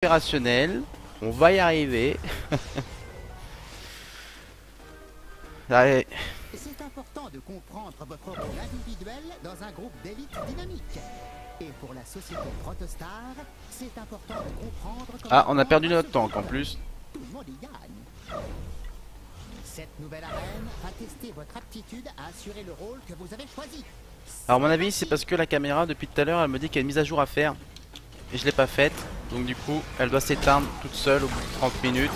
opérationnel. On va y arriver. Allez. C'est important de comprendre votre rôle individuel dans un groupe d'élite dynamique. Et pour la société Protostar, c'est important de comprendre comment... Ah, on a perdu notre tank en plus. Tout le monde y gagne. Cette nouvelle arène va tester votre aptitude à assurer le rôle que vous avez choisi. Alors à mon avis c'est parce que la caméra depuis tout à l'heure elle me dit qu'il y a une mise à jour à faire. Et je l'ai pas faite. Donc du coup elle doit s'éteindre toute seule au bout de 30 minutes.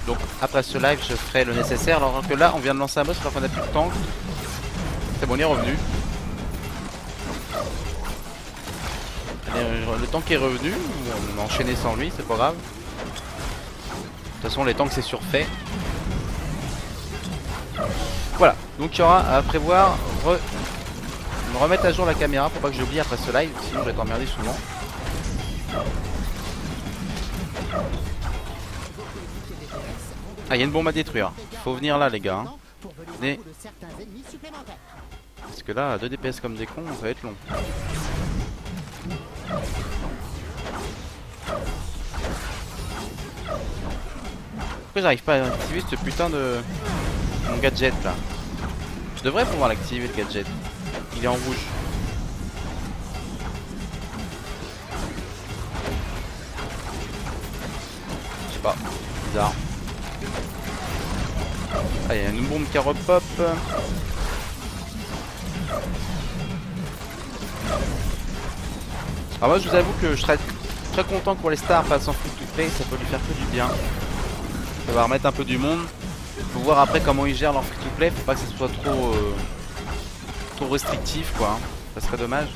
Donc après ce live je ferai le nécessaire. Alors que là on vient de lancer un boss alors qu'on a plus de tank. C'est bon, on est revenu. Le tank est revenu. On a enchaîné sans lui, c'est pas grave. De toute façon les tanks c'est surfait. Voilà, donc il y aura à prévoir me remettre à jour la caméra pour pas que j'oublie après ce live, sinon je vais t'emmerder souvent. Ah, il y a une bombe à détruire. Faut venir là les gars. Hein. Venez. Parce que là, 2 DPS comme des cons, ça va être long. Pourquoi j'arrive pas à activer ce putain de... mon gadget là? Je devrais pouvoir l'activer le gadget. Il est en rouge. Je sais pas. Bizarre. Ah, il y a une bombe qui repop. Alors moi je vous avoue que je serais très content que pour les stars passent en free to play, ça peut lui faire que du bien. Ça va remettre un peu du monde. Faut voir après comment ils gèrent leur free to play, faut pas que ce soit trop restrictif quoi, hein. Ça serait dommage.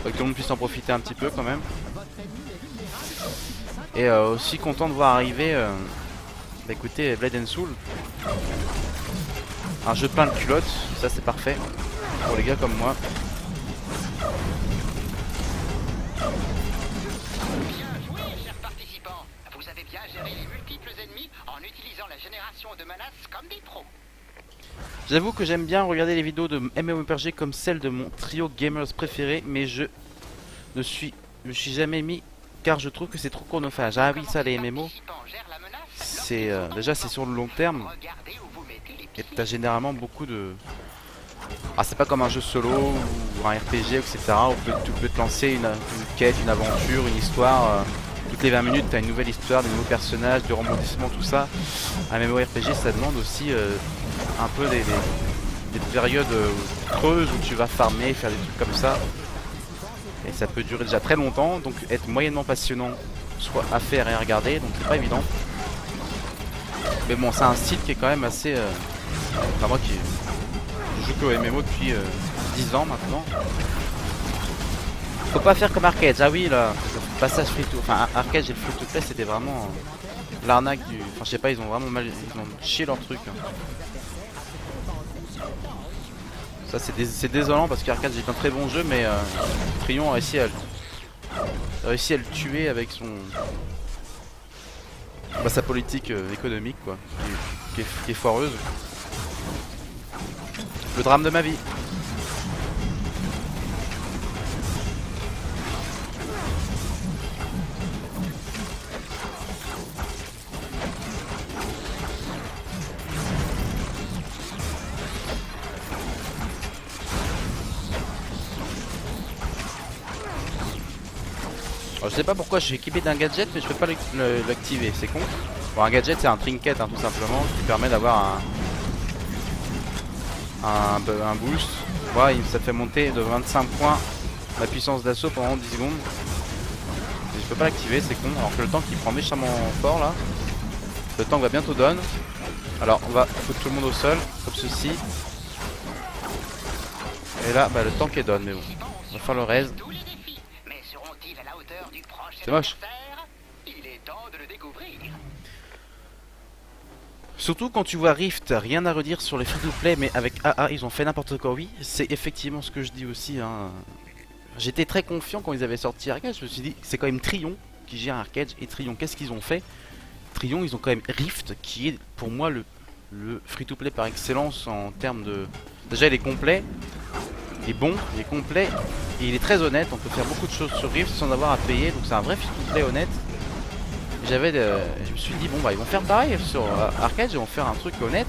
Faut que tout le monde puisse en profiter un petit peu quand même. Et aussi content de voir arriver bah écoutez, Blade and Soul. Un jeu plein de culottes, ça c'est parfait pour les gars comme moi. Bien joué, chers participants. Vous avez bien géré les multiples ennemis en utilisant la génération de menaces comme des pros. J'avoue que j'aime bien regarder les vidéos de MMORPG comme celle de mon trio gamers préféré, mais je me suis jamais mis car je trouve que c'est trop chronophage. Ah oui, ça les MMO, c'est déjà c'est sur le long terme et t'as généralement beaucoup de... Ah, c'est pas comme un jeu solo ou un RPG etc. où tu peux te lancer une quête, une aventure, une histoire. Toutes les 20 minutes t'as une nouvelle histoire, des nouveaux personnages, du rebondissement, tout ça. Un MMORPG ça demande aussi un peu des périodes creuses où tu vas farmer, faire des trucs comme ça. Et ça peut durer déjà très longtemps, donc être moyennement passionnant soit à faire et à regarder, donc c'est pas évident. Mais bon, c'est un style qui est quand même assez... Enfin moi qui joue que au MMO depuis 10 ans maintenant. Faut pas faire comme Arcade, ah oui là, le passage free to... Enfin Arcade et le free to play c'était vraiment l'arnaque du... Enfin je sais pas, ils ont vraiment mal... Ils ont chié leur truc. Hein. Ça c'est désolant parce qu'Arcade est un très bon jeu mais Trion a réussi à le tuer avec son... Bah, sa politique économique quoi, qui est foireuse. Le drame de ma vie. Alors, je sais pas pourquoi je suis équipé d'un gadget mais je peux pas l'activer, c'est con. Bon, un gadget c'est un trinket hein, tout simplement qui permet d'avoir un boost. Ouais, ça te fait monter de 25 points la puissance d'assaut pendant 10 secondes. Et je peux pas l'activer, c'est con. Alors que le tank il prend méchamment fort là. Le tank va bientôt down. Alors on va foutre tout le monde au sol, comme ceci. Et là, bah, le tank est down, mais bon. On va faire le raise. C'est moche. Surtout quand tu vois Rift, rien à redire sur les free-to-play, mais avec AA ils ont fait n'importe quoi. Oui, c'est effectivement ce que je dis aussi. Hein. J'étais très confiant quand ils avaient sorti Arcade, je me suis dit c'est quand même Trion qui gère Arcade. Et Trion, qu'est-ce qu'ils ont fait? Trion, ils ont quand même Rift qui est pour moi le free-to-play par excellence en termes de... Déjà il est complet, il est bon, il est complet, et il est très honnête. On peut faire beaucoup de choses sur Rift sans avoir à payer, donc c'est un vrai free-to-play honnête. Je me suis dit bon bah ils vont faire pareil sur Arcade, ils vont faire un truc honnête.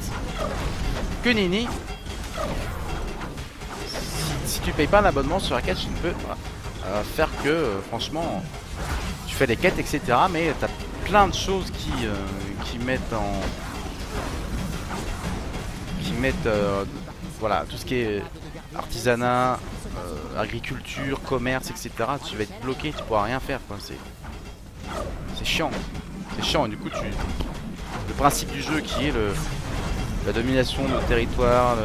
Que Nini, si tu payes pas un abonnement sur Arcade, tu ne peux faire que franchement tu fais des quêtes etc. Mais t'as plein de choses qui mettent voilà tout ce qui est artisanat, agriculture, commerce etc. Tu vas être bloqué, tu pourras rien faire quoi. C'est chiant, c'est chiant et du coup le principe du jeu qui est la domination de territoire,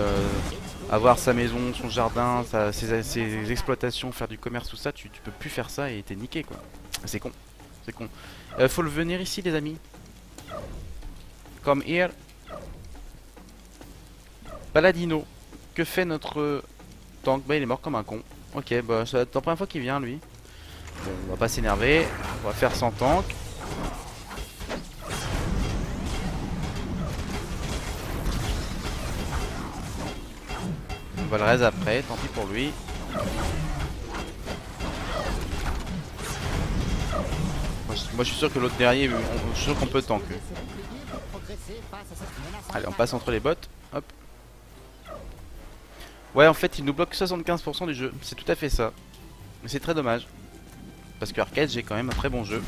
avoir sa maison, son jardin, ses exploitations, faire du commerce, tout ça, tu peux plus faire ça et t'es niqué quoi. C'est con, c'est con. Faut le venir ici les amis. Come here. Paladino, que fait notre tank? Bah il est mort comme un con. Ok, bah ça va être la première fois qu'il vient lui. Bon, on va pas s'énerver, on va faire sans tank. On va le raise après, tant pis pour lui. Moi je suis sûr que l'autre derrière, je suis sûr qu'on peut tank. Allez, on passe entre les bottes. Hop. Ouais, en fait, il nous bloque 75% du jeu. C'est tout à fait ça. Mais c'est très dommage. Parce que Arcade, j'ai quand même un très bon jeu.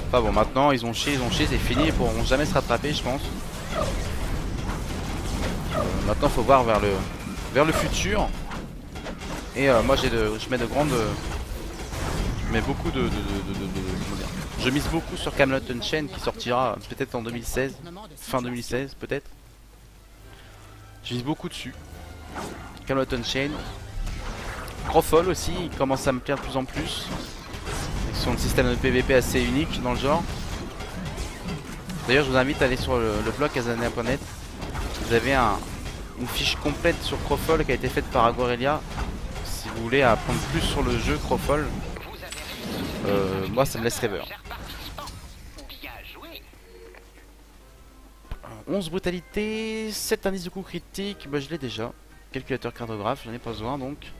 Enfin bon, maintenant, ils ont chié, c'est fini. Ils pourront jamais se rattraper, je pense. Maintenant, faut voir vers le futur. Et moi, je mets de grandes... je mets beaucoup comment dire, je mise beaucoup sur Camelot Unchained qui sortira peut-être en 2016. Fin 2016, peut-être. Je mise beaucoup dessus. Camelot Unchained. Crofol aussi, il commence à me plaire de plus en plus. Avec son système de PVP assez unique dans le genre. D'ailleurs, je vous invite à aller sur le blog Kazanea.net. Vous avez une fiche complète sur Crofol qui a été faite par Agorelia. Si vous voulez apprendre plus sur le jeu Crofol, moi ça me laisse rêveur. 11 brutalité, 7 indices de coup critique, bah je l'ai déjà. Calculateur cartographe, j'en ai pas besoin donc.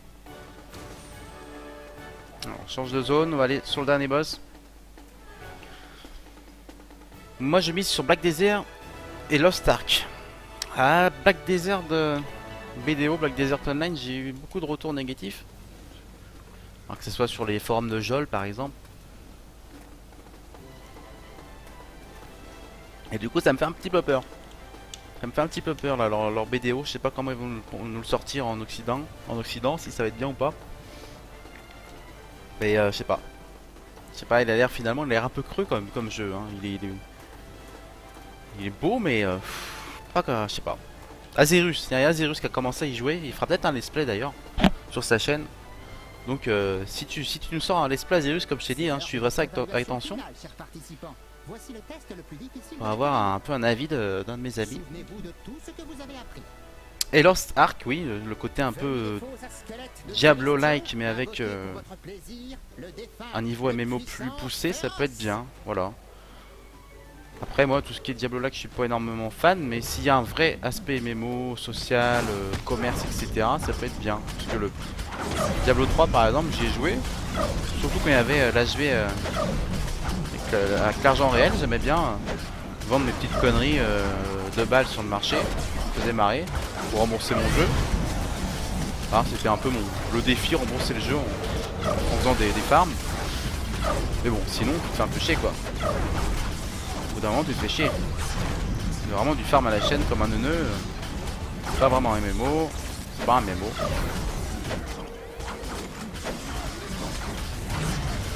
Alors, on change de zone, on va aller sur le dernier boss. Moi je mise sur Black Desert et Lost Ark. Ah, Black Desert de BDO, Black Desert Online, j'ai eu beaucoup de retours négatifs. Alors que ce soit sur les forums de Jol par exemple. Et du coup ça me fait un petit peu peur. Ça me fait un petit peu peur là, leur BDO, je sais pas comment ils vont nous le sortir en Occident, si ça va être bien ou pas. Mais je sais pas. Je sais pas, il a l'air finalement, il a l'air un peu creux quand même comme jeu. Hein. Il est beau mais pas que, je sais pas. Azerus, il y a Azerus qui a commencé à y jouer, il fera peut-être un let's play d'ailleurs sur sa chaîne. Donc si tu nous sors un let's play Azerus comme je t'ai dit, hein, je suivrai ça avec attention. On va avoir un peu un avis d'un de mes amis. Et Lost Ark, oui, le côté un peu Diablo-like, mais avec un niveau MMO plus poussé, ça peut être bien, voilà. Après, moi, tout ce qui est Diablo-like, je suis pas énormément fan, mais s'il y a un vrai aspect MMO, social, commerce, etc., ça peut être bien. Parce que le Diablo 3, par exemple, j'y ai joué, surtout quand il y avait l'HV avec l'argent réel, j'aimais bien vendre mes petites conneries de balles sur le marché, ça me faisait marrer pour rembourser mon jeu. Ah, c'était un peu le défi, rembourser le jeu en faisant des farms. Mais bon, sinon tu te fais un peu chier quoi. Au bout d'un moment tu te fais chier. C'est vraiment du farm à la chaîne comme un neuneu. C'est pas vraiment un MMO, c'est pas un MMO.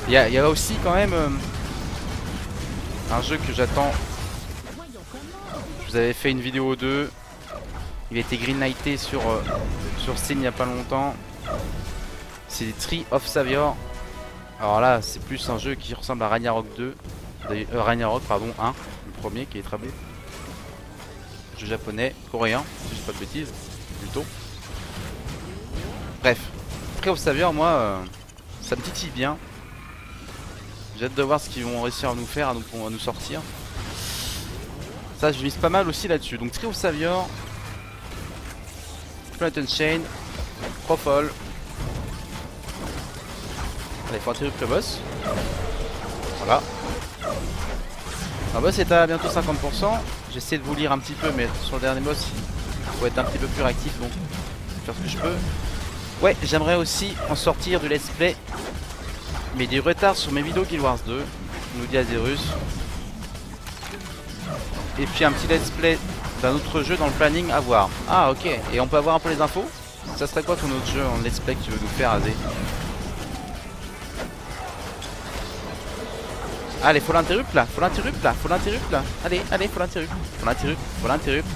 Il y a aussi quand même un jeu que j'attends. Je vous avais fait une vidéo 2. Il a été greenlighté sur Steam il n'y a pas longtemps. C'est Tree of Savior. Alors là c'est plus un jeu qui ressemble à Ragnarok 2. Ragnarok pardon 1. Le premier qui est très beau. Jeu japonais, coréen, si je dis pas de bêtises. Plutôt. Bref. Tree of Savior moi ça me titille bien. J'ai hâte de voir ce qu'ils vont réussir à nous faire, à nous sortir. Ça je mise pas mal aussi là-dessus. Donc Tree of Savior. Planet Chain. Profol. Allez, faut interrompre le boss. Voilà. Le boss est à bientôt 50%. J'essaie de vous lire un petit peu, mais sur le dernier boss, il faut être un petit peu plus réactif, donc je vais faire ce que je peux. Ouais, j'aimerais aussi en sortir du let's play, mais du retard sur mes vidéos Guild Wars 2, nous dit Azerus. Et puis un petit let's play d'un autre jeu dans le planning à voir. Ah ok, et on peut avoir un peu les infos? Ça serait quoi ton autre jeu en let's play que tu veux nous faire, Azé? Allez, faut l'interrupt là, faut l'interrupt là, faut l'interrupt là. Allez, allez, faut l'interrupt. Faut l'interrupt, faut l'interrupt.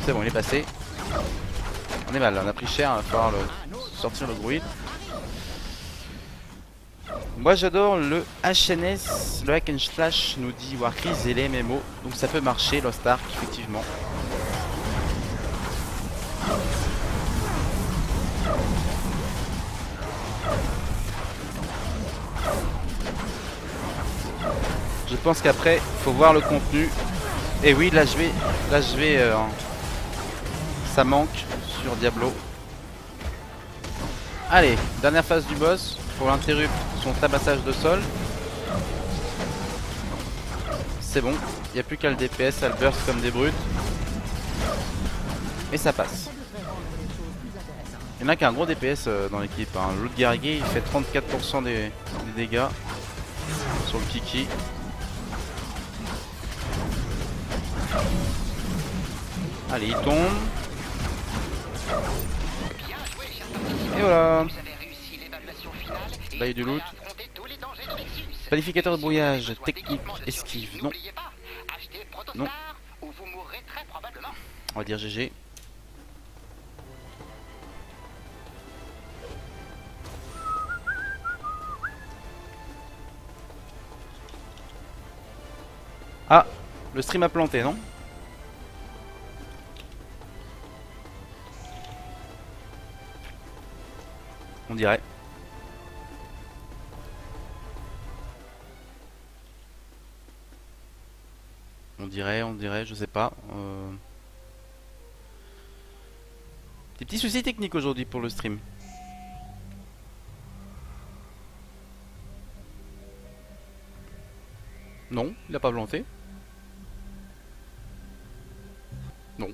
C'est bon, il est passé. On est mal, on a pris cher, il va falloir sortir le bruit. Moi j'adore le HNS, le hack and slash, nous dit Warcris, et les MMO. Donc ça peut marcher, Lost Ark, effectivement. Je pense qu'après, il faut voir le contenu. Et oui, là je vais, ça manque sur Diablo. Allez, dernière phase du boss. Pour l'interrupt, son tabassage de sol. C'est bon, il n'y a plus qu'à le DPS, à le burst comme des brutes. Et ça passe. Il y en a qui a un gros DPS dans l'équipe. Hein. L'autre guerrier, il fait 34% des dégâts sur le Kiki. Allez, il tombe. Et voilà. Là, il y a du loot. Planificateur de brouillage, technique, esquive. Non. Non. On va dire GG. Ah, le stream a planté, non? On dirait. On dirait, je sais pas. Des petits soucis techniques aujourd'hui pour le stream. Non, il a pas planté. Non.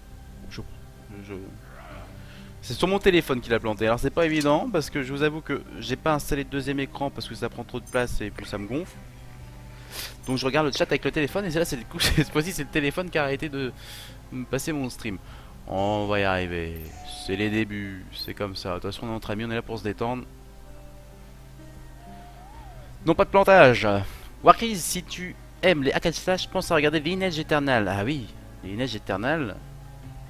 C'est sur mon téléphone qu'il a planté. Alors c'est pas évident parce que je vous avoue que j'ai pas installé de deuxième écran parce que ça prend trop de place et puis ça me gonfle. Donc je regarde le chat avec le téléphone et là c'est cette fois-ci c'est le téléphone qui a arrêté de me passer mon stream. On va y arriver. C'est les débuts, c'est comme ça. De toute façon on est entre amis, on est là pour se détendre. Non, pas de plantage. Warcris, si tu aimes les hack and slash, pense à regarder Lineage Eternal. Ah oui, Lineage Eternal,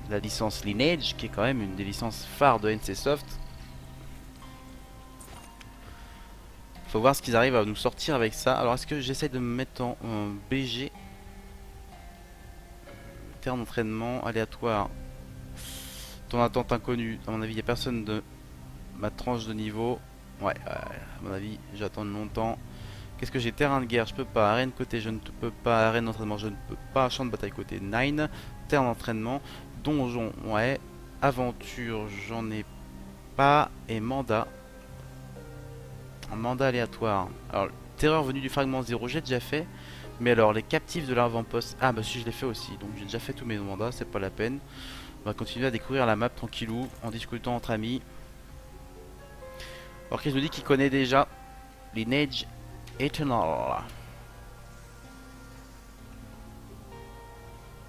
la licence Lineage qui est quand même une des licences phares de NCSoft. Faut voir ce qu'ils arrivent à nous sortir avec ça. Alors est-ce que j'essaie de me mettre en BG? Terme d'entraînement aléatoire. Ton attente inconnue. À mon avis il n'y a personne de ma tranche de niveau. Ouais, à mon avis j'attends longtemps. Qu'est-ce que j'ai? Terrain de guerre, je peux pas. Arène côté, je ne peux pas. Arène d'entraînement, je ne peux pas. Champ de bataille côté 9. Terrain d'entraînement. Donjon, ouais. Aventure, j'en ai pas. Et mandat. Un mandat aléatoire. Alors, terreur venue du fragment 0, j'ai déjà fait. Mais alors, les captifs de l'avant-poste. Ah, bah si, je l'ai fait aussi. Donc, j'ai déjà fait tous mes mandats, c'est pas la peine. On va continuer à découvrir la map tranquillou, en discutant entre amis. Alors, qu'il nous dit qu'il connaît déjà Lineage Eternal.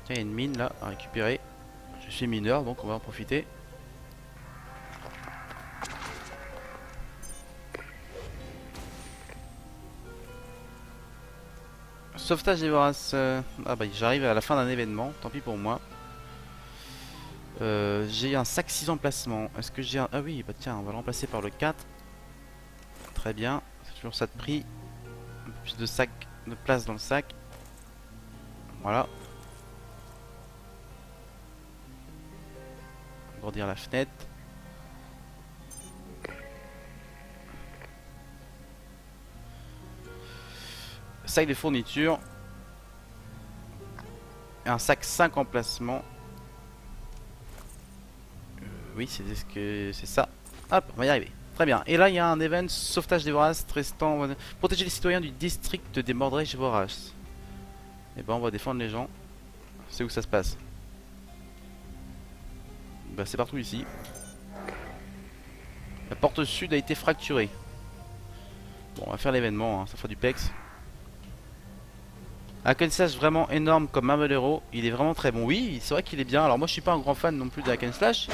Tiens, il y a une mine là à récupérer. Je suis mineur, donc on va en profiter. Sauvetage des voraces. Ah bah j'arrive à la fin d'un événement, tant pis pour moi. J'ai un sac 6 emplacements. Est-ce que j'ai un... Ah oui, bah tiens, on va le remplacer par le 4. Très bien, c'est toujours ça de prix. Un peu plus de sac, de place dans le sac. Voilà. Agrandir la fenêtre. Sac de fournitures. Et un sac 5 emplacements. Oui, c'est ce que c'est ça. Hop, on va y arriver. Très bien. Et là, il y a un event sauvetage des voraces, restant protéger les citoyens du district des Mordrèches voraces. Et ben, on va défendre les gens. C'est où ça se passe? Bah, c'est partout ici. La porte sud a été fracturée. Bon, on va faire l'événement, hein, ça fera du pex. Un hack and slash vraiment énorme comme Marvel Hero, il est vraiment très bon. Oui, c'est vrai qu'il est bien. Alors moi je suis pas un grand fan non plus de hack and slash,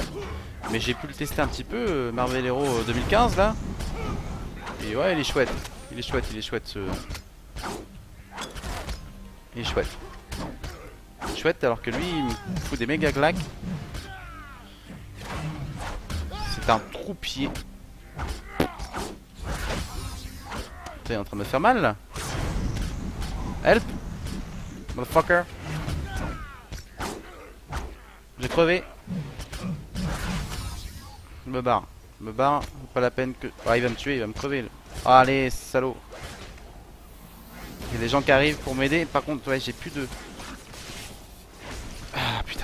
mais j'ai pu le tester un petit peu, Marvel Hero 2015 là. Et ouais, il est chouette. Il est chouette, il est chouette ce... Il est chouette. Chouette alors que lui il me fout des méga claques. C'est un troupier. Il est en train de me faire mal là. Help! Motherfucker! J'ai crevé. Je me barre. Je me barre. Pas la peine que... Ah, il va me tuer, il va me crever. Là. Ah, allez, salaud. Il y a des gens qui arrivent pour m'aider. Par contre, ouais, j'ai plus de... Ah, putain.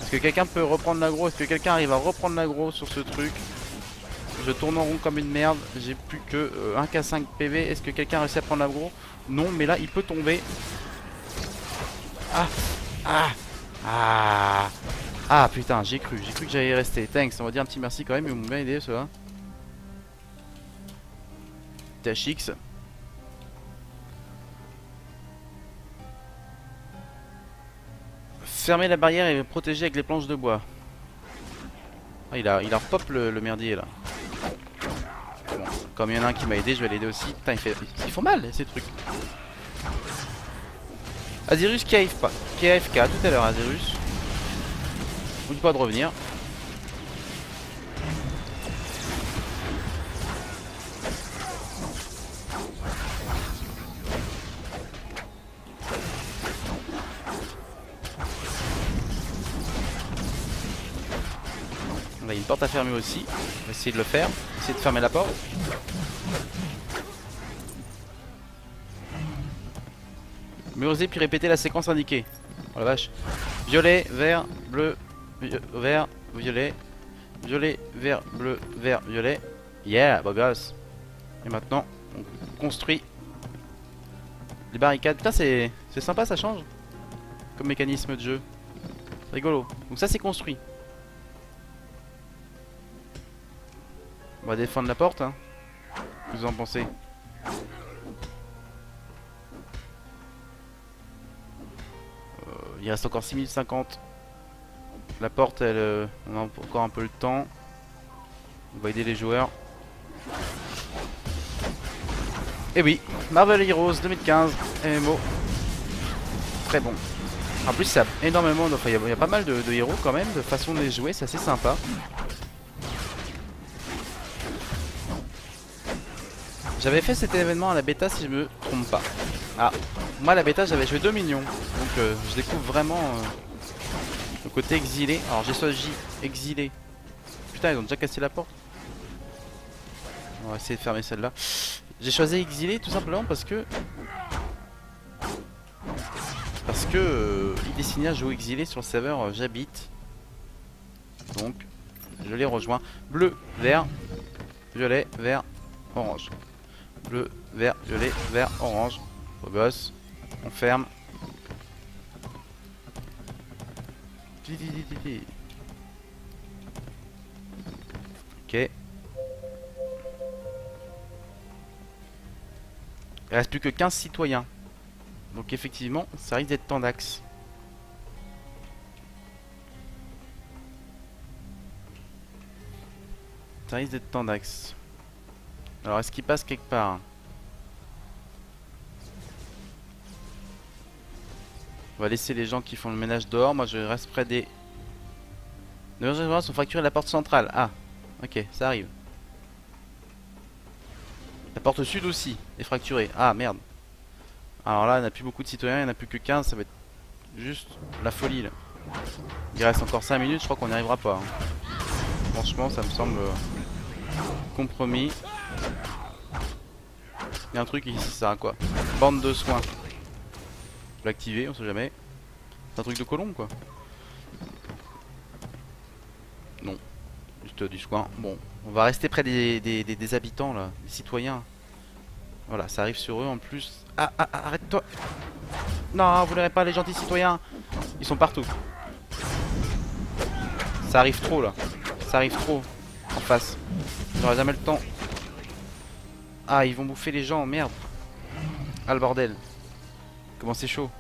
Est-ce que quelqu'un peut reprendre l'aggro? Est-ce que quelqu'un arrive à reprendre l'aggro sur ce truc? Je tourne en rond comme une merde. J'ai plus que 1k5 PV. Est-ce que quelqu'un a réussi à prendre l'aggro? Non, mais là, il peut tomber. Ah, ah, ah, ah, putain, j'ai cru que j'allais rester. Thanks, on va dire un petit merci quand même, ils m'ont bien aidé ceux-là. THX. Fermer la barrière et protéger avec les planches de bois. Ah, il a repop le merdier là. Bon, comme il y en a un qui m'a aidé, je vais l'aider aussi. Putain, ils font mal ces trucs. Azirus qui arrive pas, qui est AFK tout à l'heure. Azirus, on dit pas de revenir. On a une porte à fermer aussi. On va essayer de le faire, essayer de fermer la porte. Mais osez puis répéter la séquence indiquée. Oh la vache. Violet, vert, bleu, vert, violet. Violet, vert, bleu, vert, violet. Yeah, beau gosse. Et maintenant, on construit les barricades. Putain, c'est sympa, ça change comme mécanisme de jeu. Rigolo. Donc ça, c'est construit. On va défendre la porte. Hein. Qu'est-ce que vous en pensez? Il reste encore 6050. La porte, elle, on a encore un peu le temps. On va aider les joueurs. Et oui, Marvel Heroes 2015, MMO. Très bon. En plus, ça a énormément. Enfin, il y a pas mal de héros quand même, de façon de les jouer, c'est assez sympa. J'avais fait cet événement à la bêta si je me trompe pas. Ah, moi à la bêta j'avais joué 2 millions. Donc je découvre vraiment le côté exilé. Alors j'ai choisi exilé. Putain, ils ont déjà cassé la porte. On va essayer de fermer celle-là. J'ai choisi exilé tout simplement parce que il est signé à jouer exilé sur le serveur j'habite. Donc je les rejoins. Bleu, vert, violet, vert, orange. Bleu, vert, violet, vert, orange. Beau gosse. On ferme. Ok. Il reste plus que 15 citoyens. Donc effectivement, ça risque d'être tendax. Ça risque d'être tendax. Alors est-ce qu'il passe quelque part? On va laisser les gens qui font le ménage dehors. Moi je reste près des... Les gens sont fracturés la porte centrale. Ah, ok, ça arrive. La porte sud aussi est fracturée. Ah merde. Alors là, il n'y a plus beaucoup de citoyens, il n'y en a plus que 15. Ça va être juste la folie là. Il reste encore 5 minutes, je crois qu'on n'y arrivera pas. Hein. Franchement, ça me semble compromis. Il y a un truc ici, ça sert à quoi? Bande de soins. Je vais l'activer, on sait jamais. C'est un truc de colombe quoi. Non. poste du soin. Bon, on va rester près des habitants là, des citoyens. Voilà, ça arrive sur eux en plus. Arrête-toi. Non, vous n'aurez pas les gentils citoyens. Ils sont partout. Ça arrive trop là. Ça arrive trop en face. J'aurai jamais le temps. Ah, ils vont bouffer les gens, merde. Ah le bordel. Comment c'est chaud.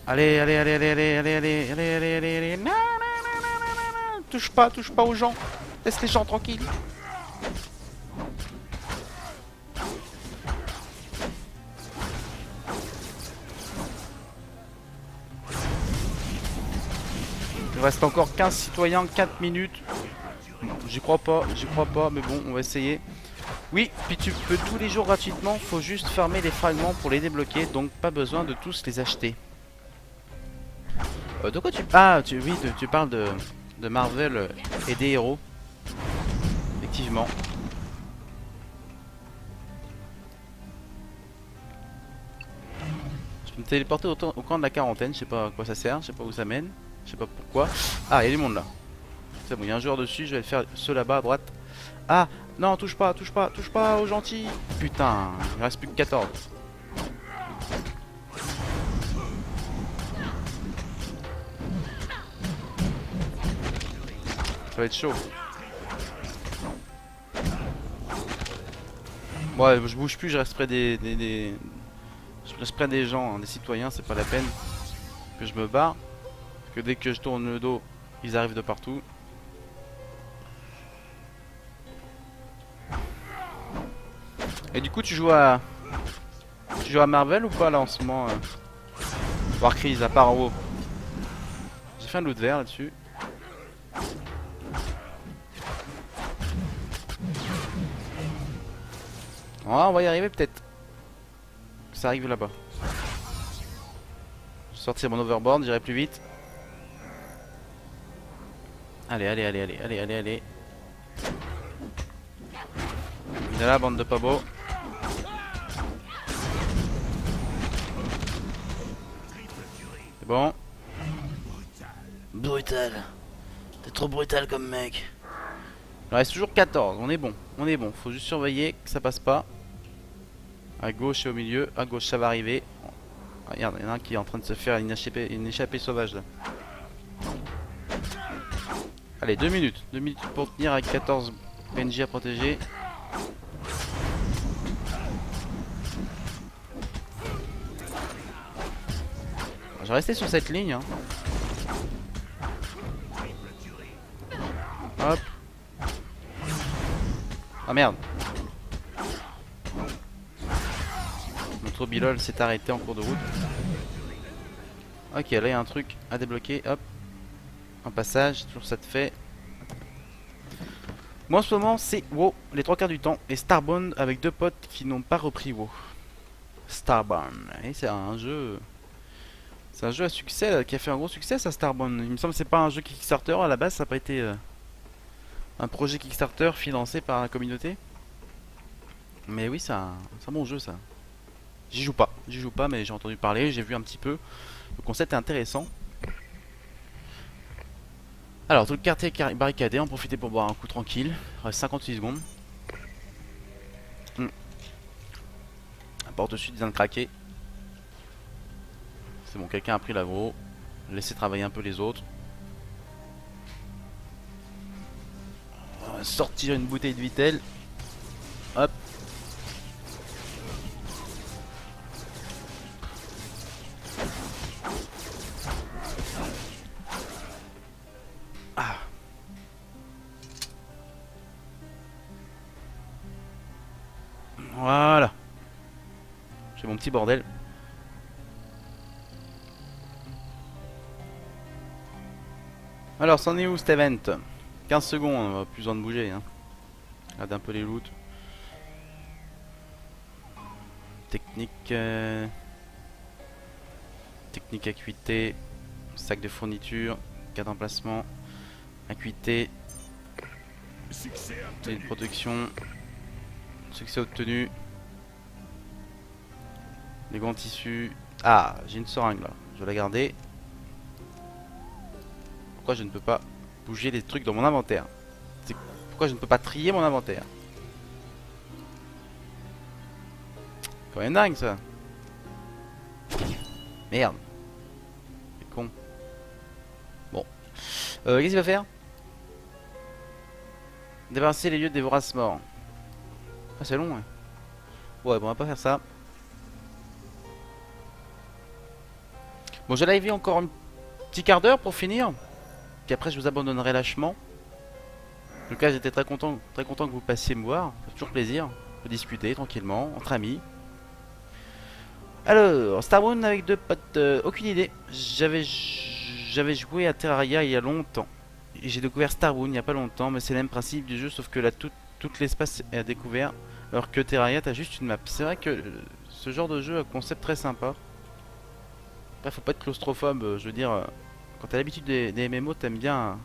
Allez, allez, allez, allez, allez, allez, allez, allez, allez, allez, allez. Non, non, non, non, non, non. Touche pas aux gens. Laisse les gens tranquilles. Il reste encore 15 citoyens, 4 minutes. J'y crois pas, mais bon, on va essayer. Oui, puis tu peux tous les jours gratuitement, faut juste farmer les fragments pour les débloquer, donc pas besoin de tous les acheter. De quoi tu... Ah, oui, tu parles de Marvel et des héros. Effectivement. Je peux me téléporter au camp de la quarantaine, je sais pas à quoi ça sert, je sais pas où ça mène, je sais pas pourquoi. Ah, il y a du monde là. C'est bon, il y a un joueur dessus, je vais le faire ceux là-bas à droite. Ah, non, touche pas aux gentils. Putain, il reste plus que 14. Ça va être chaud. Ouais, je bouge plus, je reste près je reste près des gens, hein, des citoyens, c'est pas la peine que je me barre. Parce que dès que je tourne le dos, ils arrivent de partout. Et du coup, tu joues à Marvel ou pas là en ce moment Warcries, à part en haut. J'ai fait un loot vert là-dessus. Ah, on va y arriver peut-être. Ça arrive là-bas. Je vais sortir mon overboard, j'irai plus vite. Allez, allez, allez, allez, allez, allez, allez. Il est là, bande de pas beaux. C'est bon. Brutal. T'es trop brutal comme mec. Il reste toujours 14, on est bon, faut juste surveiller que ça passe pas. À gauche et au milieu, à gauche ça va arriver. Ah, regarde, il y en a un qui est en train de se faire une échappée sauvage là. Allez, 2 minutes pour tenir avec 14 PNJ à protéger. Je vais rester sur cette ligne hein. Hop. Ah merde. Notre bilol s'est arrêté en cours de route. Ok, là il y a un truc à débloquer. Hop. Un passage, toujours ça te fait. Moi en ce moment c'est WoW les 3/4 du temps. Et Starbound avec 2 potes qui n'ont pas repris WoW. Starbound. Et c'est un jeu. C'est un jeu à succès là, qui a fait un gros succès ça Starbound. Il me semble que c'est pas un jeu Kickstarter à la base, ça n'a pas été un projet Kickstarter financé par la communauté. Mais oui, c'est un bon jeu ça. J'y joue pas mais j'ai entendu parler, j'ai vu un petit peu. Le concept est intéressant. Alors tout le quartier barricadé, en profiter pour boire un coup tranquille. Il reste 58 secondes. La porte de suite vient de craquer. C'est bon, quelqu'un a pris l'agro. Laissez travailler un peu les autres. On va sortir une bouteille de Vitel. Hop. Ah. Voilà. J'ai mon petit bordel. Alors, c'en est où cet event? 15 secondes, on va plus besoin de bouger. Hein. Regarde un peu les loots. Technique. Technique acuité. Sac de fourniture. Carte d'emplacement. Acuité. Une protection. Succès obtenu. Les gants tissus. Ah, j'ai une seringue là. Je vais la garder. pourquoi je ne peux pas bouger les trucs dans mon inventaire. C'est pourquoi je ne peux pas trier mon inventaire. Quand même dingue ça. Merde. C'est con. Bon. Qu'est-ce qu'il va faire? Débarrasser les lieux de dévorasse mort. Ah c'est long ouais. Ouais bon on va pas faire ça. Bon j'ai live encore un petit quart d'heure pour finir. Puis après je vous abandonnerai lâchement. En tout cas j'étais très content que vous passiez me voir. Ça fait toujours plaisir. On peut discuter tranquillement, entre amis. Alors, Starbound avec deux potes, aucune idée. J'avais joué à Terraria il y a longtemps. Et j'ai découvert Starbound il n'y a pas longtemps, mais c'est le même principe du jeu, sauf que là tout l'espace est à découvert. Alors que Terraria t'as juste une map. C'est vrai que ce genre de jeu a un concept très sympa. Après faut pas être claustrophobe, je veux dire, quand t'as l'habitude des MMO t'aimes bien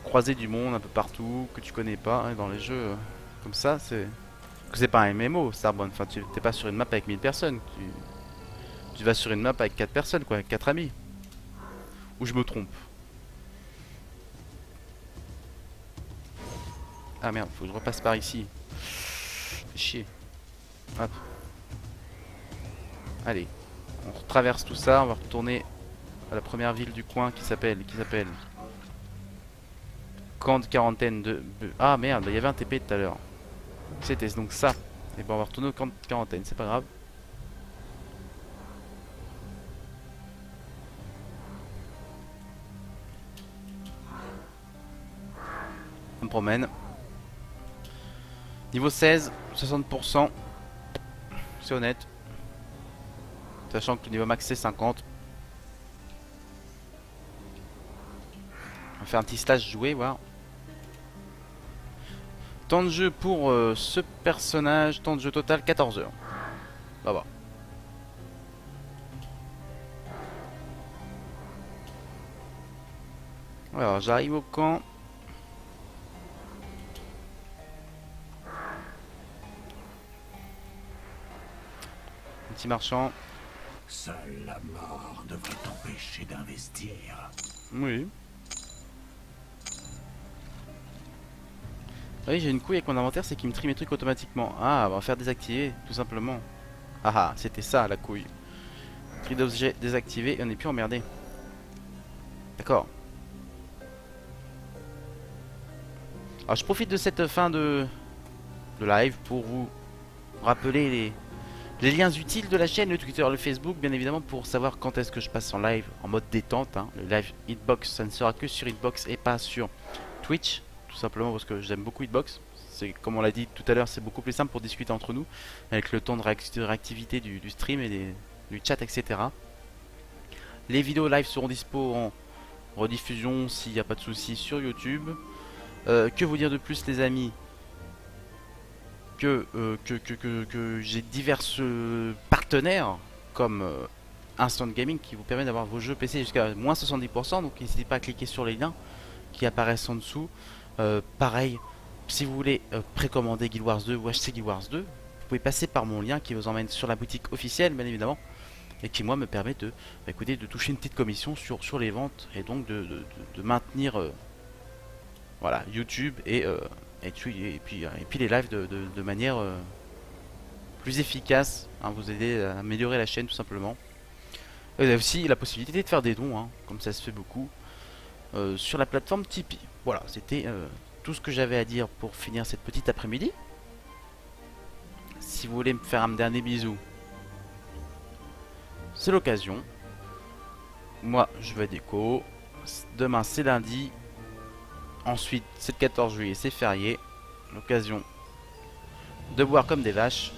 croiser du monde un peu partout, que tu connais pas, et dans les jeux comme ça c'est pas un MMO Starbound, enfin tu t'es pas sur une map avec 1000 personnes, tu vas sur une map avec 4 personnes quoi, avec 4 amis. Ou je me trompe? Ah merde, faut que je repasse par ici. Fais chier. Hop. Allez, on traverse tout ça, on va retourner à la première ville du coin qui s'appelle camp de quarantaine de... Ah merde, il y avait un TP tout à l'heure. C'était donc ça. Et bon on va retourner au camp de quarantaine, c'est pas grave. On me promène. Niveau 16, 60%. C'est honnête. Sachant que le niveau max c'est 50. On va faire un petit slash jouer, voir. Temps de jeu pour ce personnage, temps de jeu total 14 heures. Bah bah. Alors j'arrive au camp. Un petit marchand. Seule la mort devrait t'empêcher d'investir. Oui. Oui, j'ai une couille avec mon inventaire, c'est qu'il me trie mes trucs automatiquement. Ah, on va faire désactiver, tout simplement. Ah ah, c'était ça la couille. Tri d'objets désactivé et on n'est plus emmerdé. D'accord. Alors je profite de cette fin de live pour vous rappeler les liens utiles de la chaîne, le Twitter, le Facebook, bien évidemment, pour savoir quand est-ce que je passe en live en mode détente. Hein. Le live Hitbox, ça ne sera que sur Hitbox et pas sur Twitch. Tout simplement parce que j'aime beaucoup Hitbox. C'est comme on l'a dit tout à l'heure, c'est beaucoup plus simple pour discuter entre nous avec le temps de réactivité du stream et du chat, etc. Les vidéos live seront dispo en rediffusion s'il n'y a pas de souci sur YouTube. Que vous dire de plus, les amis? Que j'ai divers partenaires comme Instant Gaming qui vous permet d'avoir vos jeux PC jusqu'à moins 70%. Donc n'hésitez pas à cliquer sur les liens qui apparaissent en dessous. Pareil, si vous voulez précommander Guild Wars 2 ou acheter Guild Wars 2, vous pouvez passer par mon lien qui vous emmène sur la boutique officielle, bien évidemment, et qui moi me permet de, écoutez, de toucher une petite commission sur les ventes et donc de maintenir voilà, YouTube et puis les lives de manière plus efficace, hein, vous aider à améliorer la chaîne tout simplement. Et vous avez aussi la possibilité de faire des dons, hein, comme ça se fait beaucoup, sur la plateforme Tipeee. Voilà, c'était tout ce que j'avais à dire pour finir cette petite après-midi. Si vous voulez me faire un dernier bisou, c'est l'occasion. Moi, je vais déco. Demain, c'est lundi. Ensuite, c'est le 14 juillet, c'est férié. L'occasion de boire comme des vaches.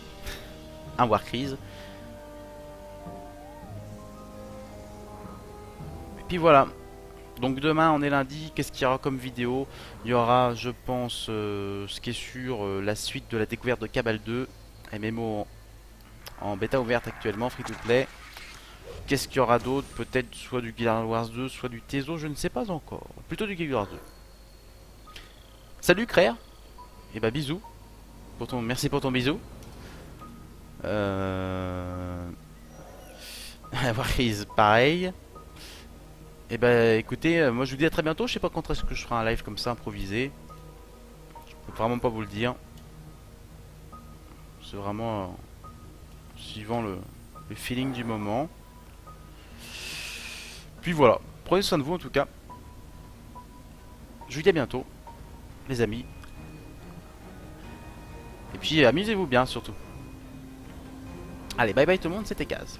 Un Warcrise. Et puis voilà. Donc demain, on est lundi. Qu'est-ce qu'il y aura comme vidéo? Il y aura, je pense, ce qui est sûr, la suite de la découverte de Cabal 2. MMO en bêta ouverte actuellement, free to play. Qu'est-ce qu'il y aura d'autre? Peut-être soit du Guild Wars 2, soit du Tezo, je ne sais pas encore. Plutôt du Guild Wars 2. Salut Créa. Et bah bisous. Merci pour ton bisou. Warcrise pareil. Et bah écoutez, moi je vous dis à très bientôt. Je sais pas quand est-ce que je ferai un live comme ça improvisé. Je peux vraiment pas vous le dire. C'est vraiment suivant le feeling du moment. Puis voilà, prenez soin de vous en tout cas. Je vous dis à bientôt, les amis. Et puis amusez-vous bien surtout. Allez, bye bye tout le monde, c'était Kaz.